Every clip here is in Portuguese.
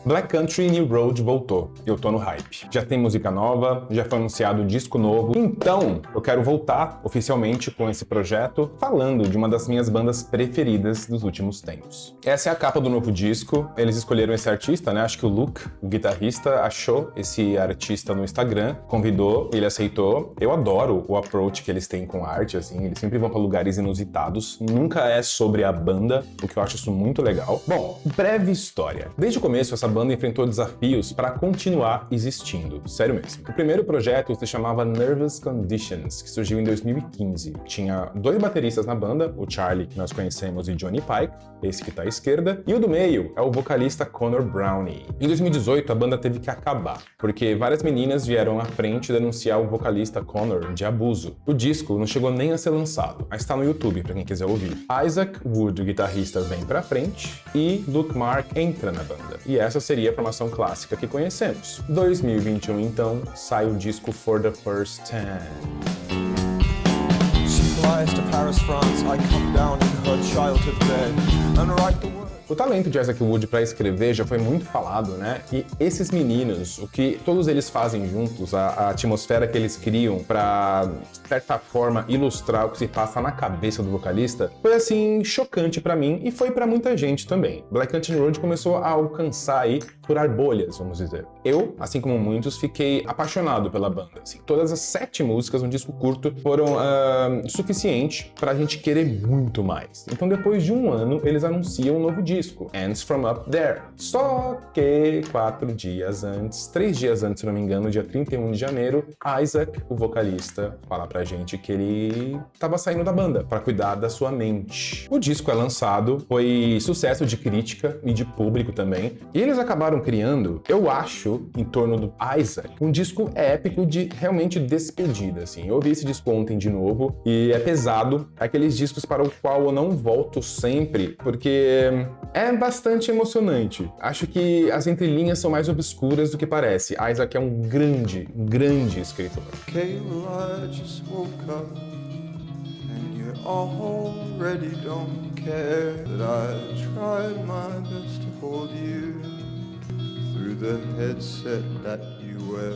Black Country New Road voltou. Eu tô no hype. Já tem música nova, já foi anunciado disco novo. Então, eu quero voltar oficialmente com esse projeto, falando de uma das minhas bandas preferidas dos últimos tempos. Essa é a capa do novo disco. Eles escolheram esse artista, né? Acho que o Luke, o guitarrista, achou esse artista no Instagram, convidou, ele aceitou. Eu adoro o approach que eles têm com arte, assim. Eles sempre vão pra lugares inusitados. Nunca é sobre a banda, o que eu acho isso muito legal. Bom, breve história. Desde o começo, essa banda enfrentou desafios para continuar existindo. Sério mesmo. O primeiro projeto se chamava Nervous Conditions, que surgiu em 2015. Tinha 2 bateristas na banda, o Charlie, que nós conhecemos, e Johnny Pike, esse que tá à esquerda, e o do meio é o vocalista Connor Brownie. Em 2018, a banda teve que acabar, porque várias meninas vieram à frente denunciar o vocalista Connor de abuso. O disco não chegou nem a ser lançado, mas tá no YouTube pra quem quiser ouvir. Isaac Wood, o guitarrista, vem pra frente e Luke Mark entra na banda. E essa seria a formação clássica que conhecemos. 2021, então, sai o disco For the First Time. She flies to Paris, France. I come down in her childhood bed and write the words. O talento de Isaac Wood para escrever já foi muito falado, né? E esses meninos, o que todos eles fazem juntos, a atmosfera que eles criam para, de certa forma, ilustrar o que se passa na cabeça do vocalista, foi assim chocante para mim e foi para muita gente também. Black Country Road começou a alcançar aí, furar bolhas, vamos dizer. Eu, assim como muitos, fiquei apaixonado pela banda. Assim, todas as 7 músicas, um disco curto, foram suficiente pra gente querer muito mais. Então, depois de um ano, eles anunciam um novo disco, Ends From Up There. Só que 4 dias antes, 3 dias antes, se não me engano, dia 31 de janeiro, Isaac, o vocalista, fala pra gente que ele tava saindo da banda pra cuidar da sua mente. O disco é lançado, foi sucesso de crítica e de público também, e eles acabaram criando, eu acho, em torno do Isaac, um disco épico de realmente despedida, assim. Eu ouvi esse disco ontem de novo e é pesado, aqueles discos para o qual eu não volto sempre, porque é bastante emocionante. Acho que as entrelinhas são mais obscuras do que parece. Isaac é um grande escritor. Kayla, I just woke up and you already don't care that I tried my best to hold you through the headset that you wear.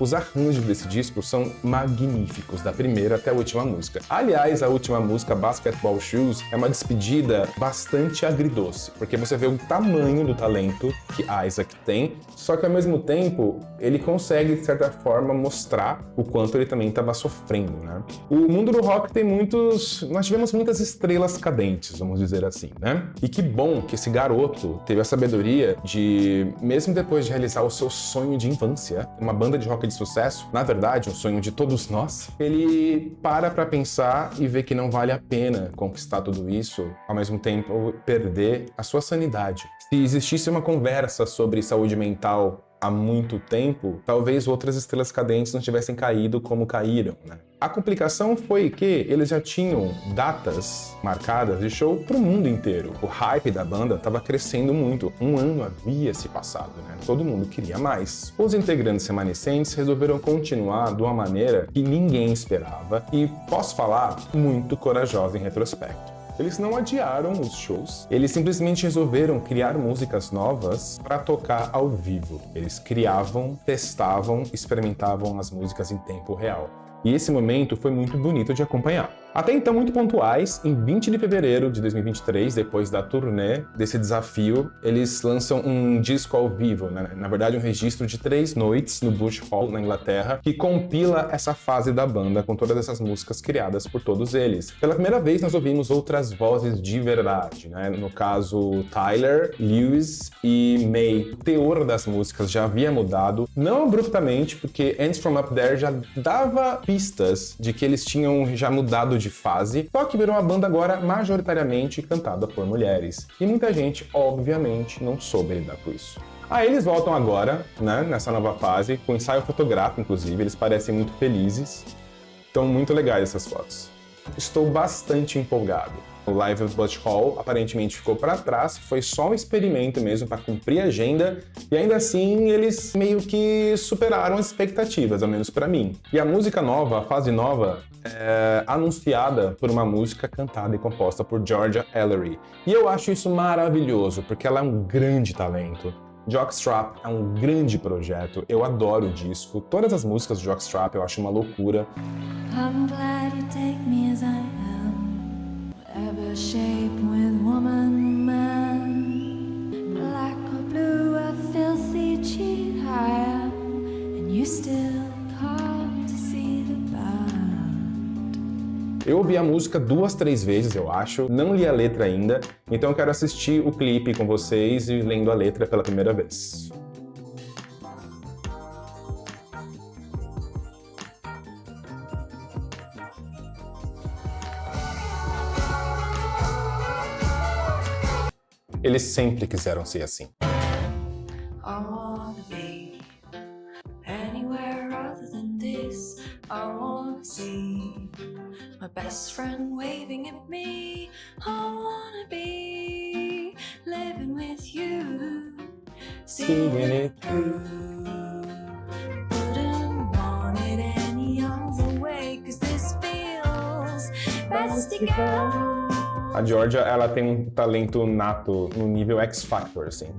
Os arranjos desse disco são magníficos, da primeira até a última música. Aliás, a última música, Basketball Shoes, é uma despedida bastante agridoce, porque você vê o tamanho do talento que Isaac tem, só que ao mesmo tempo ele consegue, de certa forma, mostrar o quanto ele também estava sofrendo, né? O mundo do rock tem nós tivemos muitas estrelas cadentes, vamos dizer assim, né? E que bom que esse garoto teve a sabedoria de, mesmo depois de realizar o seu sonho de infância, uma banda de rock de sucesso, na verdade, um sonho de todos nós, ele para pra pensar e vê que não vale a pena conquistar tudo isso, ao mesmo tempo perder a sua sanidade. Se existisse uma conversa sobre saúde mental há muito tempo, talvez outras estrelas cadentes não tivessem caído como caíram, né? A complicação foi que eles já tinham datas marcadas de show pro mundo inteiro. O hype da banda estava crescendo muito. Um ano havia se passado, né? Todo mundo queria mais. Os integrantes remanescentes resolveram continuar de uma maneira que ninguém esperava e, posso falar, muito corajosa em retrospecto. Eles não adiaram os shows, eles simplesmente resolveram criar músicas novas para tocar ao vivo. Eles criavam, testavam, experimentavam as músicas em tempo real. E esse momento foi muito bonito de acompanhar. Até então muito pontuais, em 20 de fevereiro de 2023, depois da turnê desse desafio, eles lançam um disco ao vivo, né? Na verdade um registro de 3 noites no Bush Hall, na Inglaterra, que compila essa fase da banda com todas essas músicas criadas por todos eles. Pela primeira vez nós ouvimos outras vozes de verdade, né? No caso Tyler, Lewis e May. O teor das músicas já havia mudado, não abruptamente, porque Ends From Up There já dava pistas de que eles tinham já mudado de fase, só que virou uma banda agora majoritariamente cantada por mulheres. E muita gente, obviamente, não soube lidar com isso. Aí eles voltam agora, né, nessa nova fase, com ensaio fotográfico, inclusive, eles parecem muito felizes. Estão muito legais essas fotos. Estou bastante empolgado. O Live at Bush Hall aparentemente ficou para trás, foi só um experimento mesmo para cumprir a agenda, e ainda assim eles meio que superaram as expectativas, ao menos para mim. E a música nova, a fase nova, é anunciada por uma música cantada e composta por Georgia Ellery. E eu acho isso maravilhoso, porque ela é um grande talento. Jockstrap é um grande projeto, eu adoro o disco. Todas as músicas do Jockstrap eu acho uma loucura. I'm glad you take me as I am, whatever shape, with woman, man, black or blue, a filthy cheat I am, and you still come to see the band. Eu ouvi a música 2, 3 vezes, eu acho, não li a letra ainda, então eu quero assistir o clipe com vocês e lendo a letra pela primeira vez. Eles sempre quiseram ser assim. I wanna be anywhere other than this. I wanna see my best friend waving at me. I wanna be living with you, seeing it through. Wouldn't want it any other way, 'cause this feels best together. A Georgia, ela tem um talento nato no nível X Factor, assim.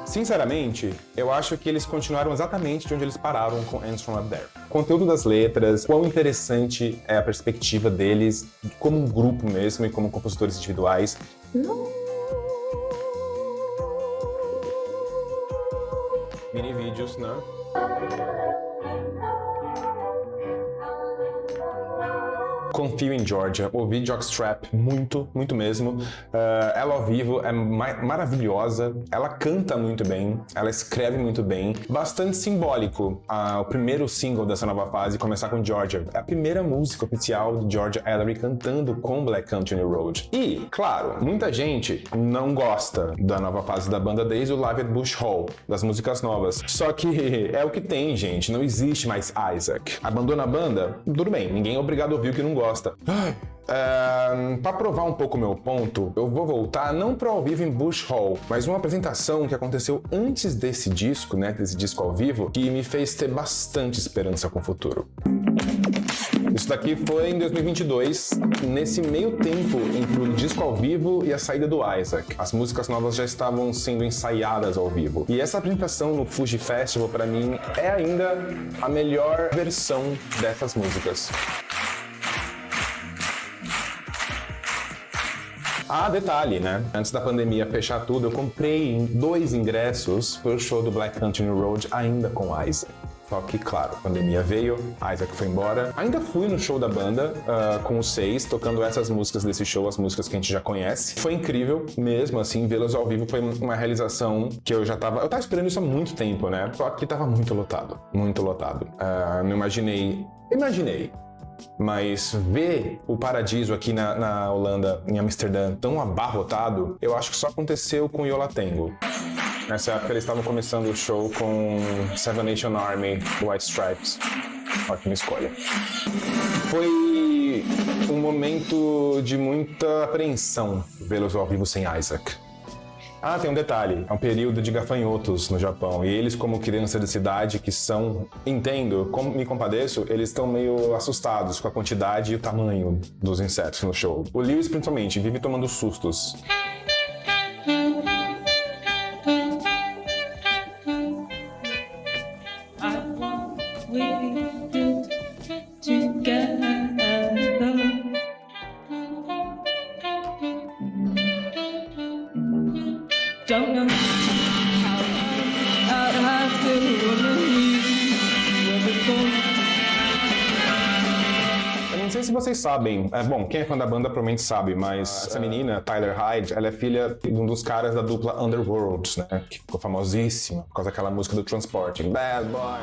Sinceramente, eu acho que eles continuaram exatamente de onde eles pararam com Ends From Up There. O conteúdo das letras, quão interessante é a perspectiva deles como um grupo mesmo e como compositores individuais. Mini vídeos, né? Confio em Georgia, ouvi Jockstrap muito, muito mesmo. Ela ao vivo é maravilhosa, ela canta muito bem, ela escreve muito bem. Bastante simbólico o primeiro single dessa nova fase começar com Georgia. É a primeira música oficial de Georgia Ellery cantando com Black Country Road. E, claro, muita gente não gosta da nova fase da banda desde o Live at Bush Hall, das músicas novas. Só que é o que tem, gente, não existe mais Isaac. Abandona a banda? Tudo bem, ninguém é obrigado a ouvir o que não gosta. Para provar um pouco o meu ponto, eu vou voltar não para ao vivo em Bush Hall, mas uma apresentação que aconteceu antes desse disco, né, desse disco ao vivo, que me fez ter bastante esperança com o futuro. Isso daqui foi em 2022, nesse meio tempo entre o disco ao vivo e a saída do Isaac. As músicas novas já estavam sendo ensaiadas ao vivo. E essa apresentação no Fuji Festival, para mim, é ainda a melhor versão dessas músicas. Ah, detalhe, né? Antes da pandemia fechar tudo, eu comprei 2 ingressos pro show do Black Country Road ainda com Isaac. Só que, claro, a pandemia veio, Isaac foi embora. Ainda fui no show da banda com os 6, tocando essas músicas desse show, as músicas que a gente já conhece. Foi incrível mesmo, assim, vê-los ao vivo foi uma realização que eu tava esperando isso há muito tempo, né? Só que tava muito lotado, muito lotado. Não imaginei, mas ver o Paradiso aqui na Holanda, em Amsterdã, tão abarrotado, eu acho que só aconteceu com Yo La Tengo. Nessa época eles estavam começando o show com Seven Nation Army, White Stripes. Ótima escolha. Foi um momento de muita apreensão vê-los ao vivo sem Isaac. Ah, tem um detalhe, é um período de gafanhotos no Japão, e eles, como crianças de cidade que são, entendo, como me compadeço, eles estão meio assustados com a quantidade e o tamanho dos insetos no show. O Lewis, principalmente, vive tomando sustos. Don't know how I feel Eu não sei se vocês sabem, bom, quem é fã da banda provavelmente sabe, mas essa menina, Tyler Hyde, ela é filha de um dos caras da dupla Underworld, né, que ficou famosíssima por causa daquela música do Transporting. Bad Boy.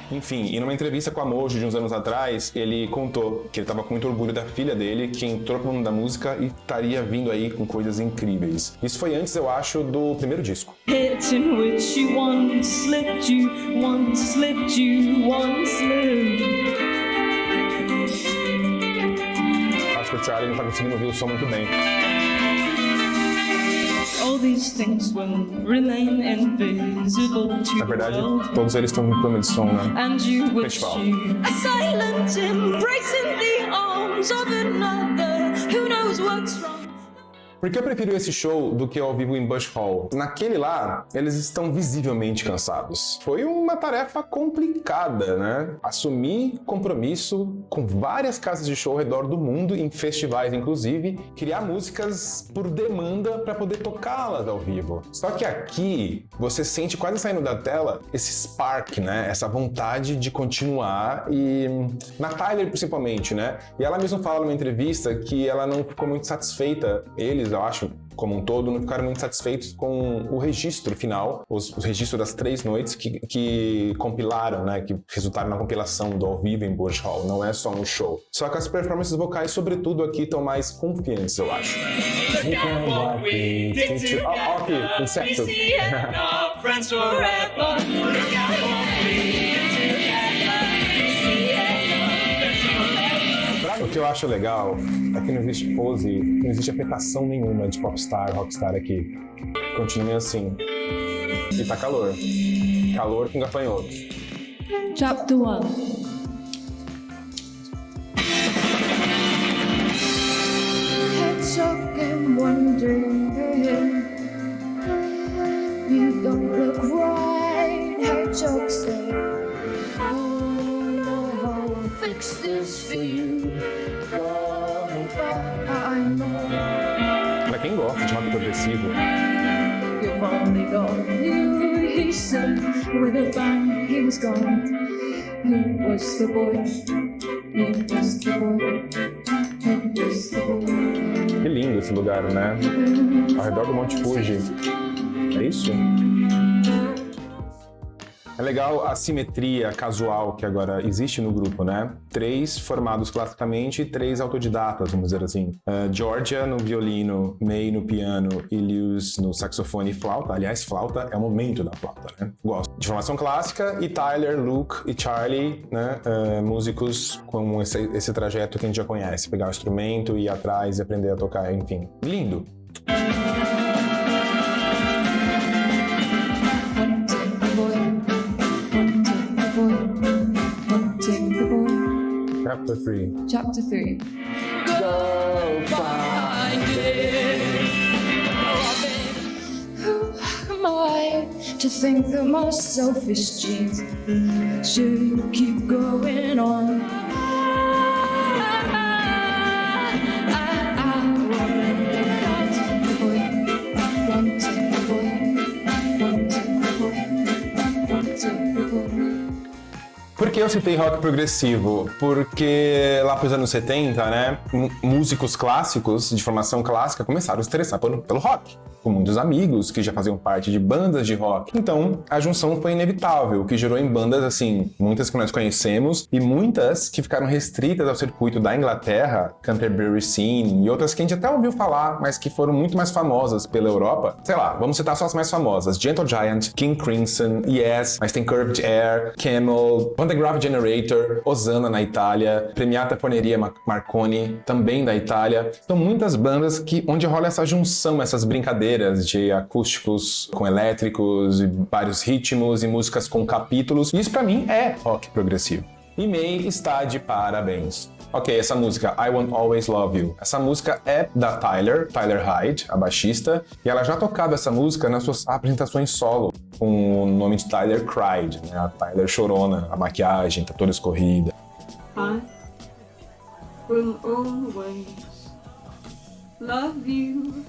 Enfim, e numa entrevista com a Mojo de uns anos atrás, ele contou que ele tava com muito orgulho da filha dele, que entrou pro mundo da música e estaria vindo aí com coisas incríveis. Isso foi antes, eu acho, do primeiro disco. Hits in which you once slipped, you once slipped, you once lived. Acho que o Charlie não tá conseguindo ouvir o som muito bem. All these things will remain invisible to Na verdade, the world. todos eles estão no plano de som, né? And you wish Festival. you a silent embrace in the arms of another who knows what's wrong. Por que eu prefiro esse show do que ao vivo em Bush Hall? Naquele lá, eles estão visivelmente cansados. Foi uma tarefa complicada, né? Assumir compromisso com várias casas de show ao redor do mundo, em festivais inclusive, criar músicas por demanda para poder tocá-las ao vivo. Só que aqui, você sente quase saindo da tela esse spark, né? Essa vontade de continuar e... Na Tyler, principalmente, né? E ela mesma fala numa entrevista que ela não ficou muito satisfeita, eles, eu acho, como um todo, não ficaram muito satisfeitos com o registro final, os registros das 3 noites que compilaram, né, que resultaram na compilação do ao vivo em Bush Hall, não é só um show. Só que as performances vocais, sobretudo aqui, estão mais confiantes, eu acho. Ok, Insecto. O que eu acho legal é que não existe pose, não existe afetação nenhuma de popstar, rockstar aqui. Continue assim. E tá calor. Calor com gafanhotos. Chapter 1. Hedgehog and wondering, you don't look right, Hedgehog said. Oh no, I'll fix this for you. I know Pra quem gosta de rock progressivo, you've only got you, he said. With a bang, he was gone. Who was the boy? Who was the boy? Who was the boy? que lindo esse lugar, né? Ao redor do Monte Fuji. É isso? É legal a simetria casual que agora existe no grupo, né? 3 formados classicamente e 3 autodidatas, vamos dizer assim. Georgia no violino, May no piano e Lewis no saxofone e flauta. Aliás, flauta é o momento da flauta, né? Gosto. De formação clássica e Tyler, Luke e Charlie, né? Músicos com esse trajeto que a gente já conhece. Pegar o instrumento, ir atrás e aprender a tocar, enfim. Lindo! Chapter 3. Chapter 3. Who am I to think that my selfish genes should keep going on? Por que eu citei rock progressivo? Porque lá pros anos 70, né, músicos clássicos, de formação clássica, começaram a se interessar pelo rock, com muitos amigos que já faziam parte de bandas de rock. Então, a junção foi inevitável, o que gerou em bandas, assim, muitas que nós conhecemos e muitas que ficaram restritas ao circuito da Inglaterra, Canterbury Scene, e outras que a gente até ouviu falar, mas que foram muito mais famosas pela Europa. Sei lá, vamos citar só as mais famosas: Gentle Giant, King Crimson, Yes, mas tem Curved Air, Camel, Van de Graaff Generator, Hosanna na Itália, Premiata Forneria Marconi, também da Itália. São muitas bandas onde rola essa junção, essas brincadeiras de acústicos com elétricos, e vários ritmos e músicas com capítulos. Isso pra mim é rock progressivo. E May está de parabéns. Ok, essa música, I Won't Always Love You. Essa música é da Tyler Hyde, a baixista, e ela já tocava essa música nas suas apresentações solo, com o nome de Tyler Cried, né? A Tyler chorona, a maquiagem tá toda escorrida. I will always love you.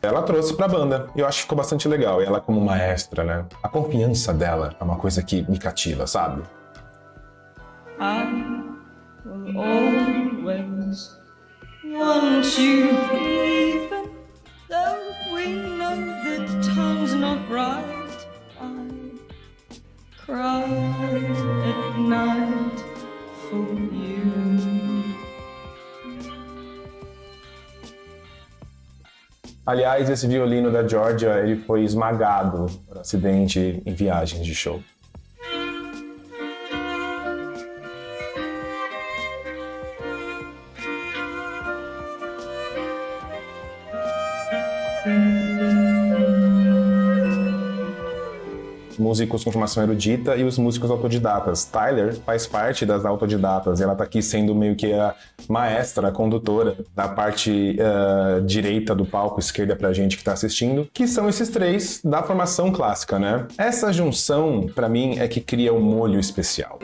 Ela trouxe pra banda, e eu acho que ficou bastante legal. E ela como maestra, né? A confiança dela é uma coisa que me cativa, sabe? I will always want you, even though we know that time's not right. I cry. Aliás, esse violino da Georgia, ele foi esmagado por acidente em viagens de show. Músicos com formação erudita e os músicos autodidatas. Tyler faz parte das autodidatas e ela tá aqui sendo meio que a maestra, a condutora da parte direita do palco, esquerda pra gente que tá assistindo, que são esses três da formação clássica, né? Essa junção, pra mim, é que cria um molho especial.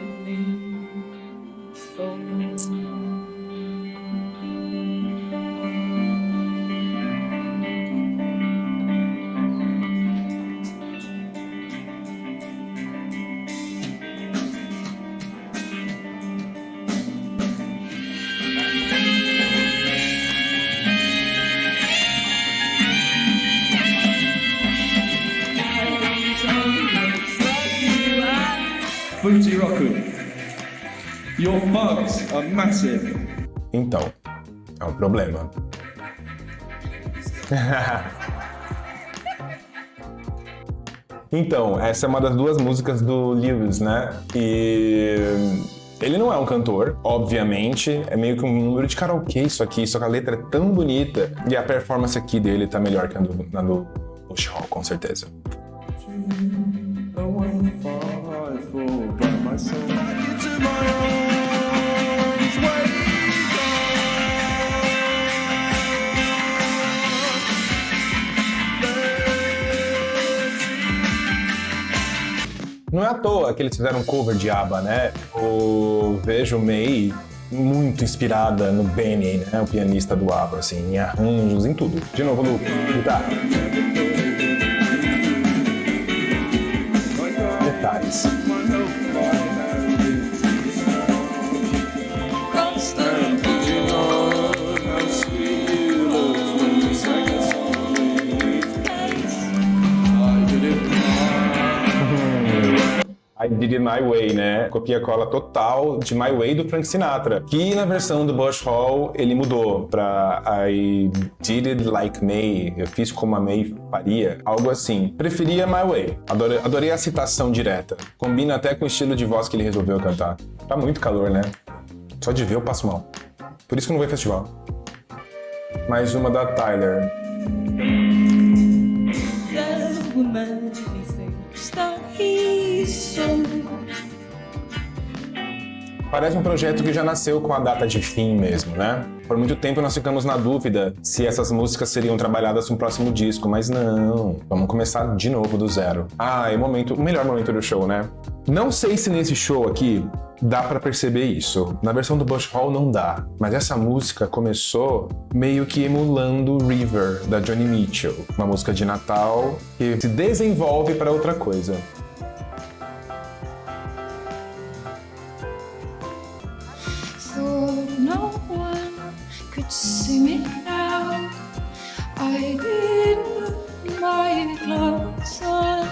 Booty Rock'em. Your bugs are massive. Então, é um problema. Então, essa é uma das duas músicas do Lewis, né? E ele não é um cantor, obviamente, é meio que um número de karaokê isso aqui, só que a letra é tão bonita e a performance aqui dele tá melhor que a do Bush Hall, com certeza. Não é à toa que eles fizeram um cover de ABBA, né? Eu vejo May muito inspirada no Benny, né? O pianista do ABBA, assim, em arranjos, em tudo. De novo, Lu, guitarra. Detalhes. I Did It My Way, né? Copia-cola total de My Way do Frank Sinatra. Que na versão do Bush Hall ele mudou pra I Did It Like May. Eu fiz como a May faria. Algo assim. Preferia My Way. Adorei a citação direta. Combina até com o estilo de voz que ele resolveu cantar. Tá muito calor, né? Só de ver eu passo mal. Por isso que eu não vou em festival. Mais uma da Tyler. Parece um projeto que já nasceu com a data de fim mesmo, né? Por muito tempo nós ficamos na dúvida se essas músicas seriam trabalhadas no próximo disco, mas não. Vamos começar de novo do zero. Ah, é o melhor momento do show, né? Não sei se nesse show aqui dá pra perceber isso. Na versão do Bush Hall não dá. Mas essa música começou meio que emulando River, da Joni Mitchell. Uma música de Natal que se desenvolve pra outra coisa. Thought no one could see me now. I didn't put my clothes on.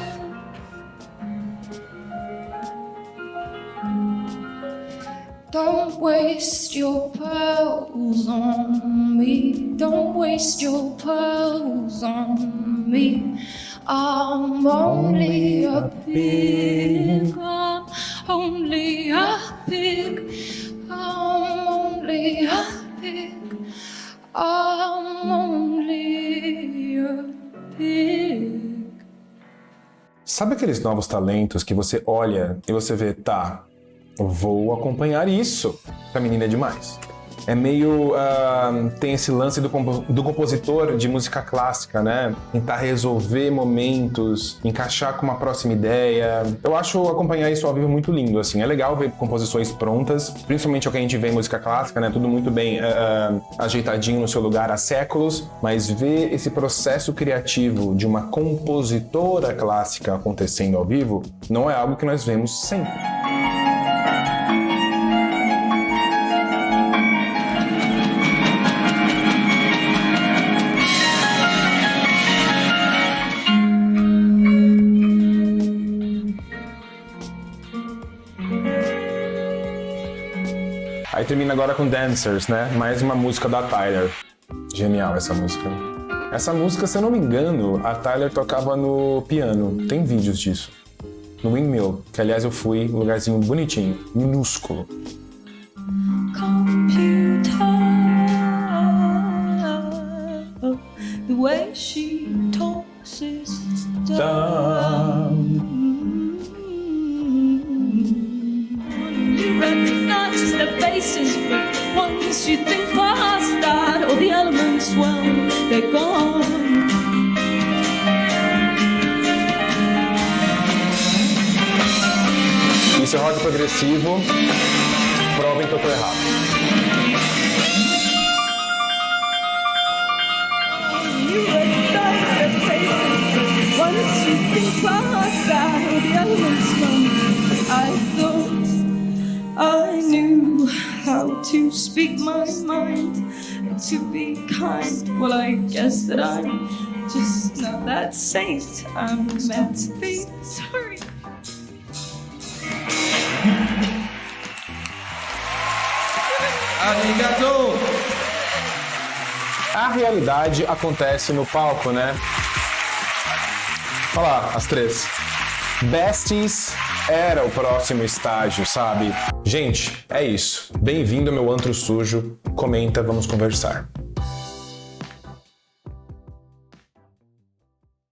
Don't waste your pearls on me. Don't waste your pearls on me. I'm only a pig. I'm only a pig. I'm only a pig. I'm only a pig. Sabe aqueles novos talentos que você olha e você vê, tá, vou acompanhar isso. Essa menina é demais. É meio... tem esse lance do compositor de música clássica, né? Tentar resolver momentos, encaixar com uma próxima ideia. Eu acho acompanhar isso ao vivo muito lindo, assim. É legal ver composições prontas, principalmente o que a gente vê em música clássica, né? Tudo muito bem ajeitadinho no seu lugar há séculos, mas ver esse processo criativo de uma compositora clássica acontecendo ao vivo não é algo que nós vemos sempre. Aí termina agora com Dancers, né? Mais uma música da Tyler. Genial essa música. Essa música, se eu não me engano, a Tyler tocava no piano. Tem vídeos disso. No Windmill, que aliás eu fui, um lugarzinho bonitinho, minúsculo. Computer, the way she talks is dumb. You recognize their faces, but once you think past that, all the elements, well, they're gone. Isso é rock progressivo. Provem que eu tô errado. You recognize their faces, but once you think past that, all the elements, well, I thought I knew how to speak my mind, to be kind. Well, I guess that I'm just not that saint I'm meant to be. Sorry. Arigato! A realidade acontece no palco, né? Olha lá, as três. Besties era o próximo estágio, sabe? Gente, é isso. Bem-vindo ao meu antro sujo. Comenta, vamos conversar.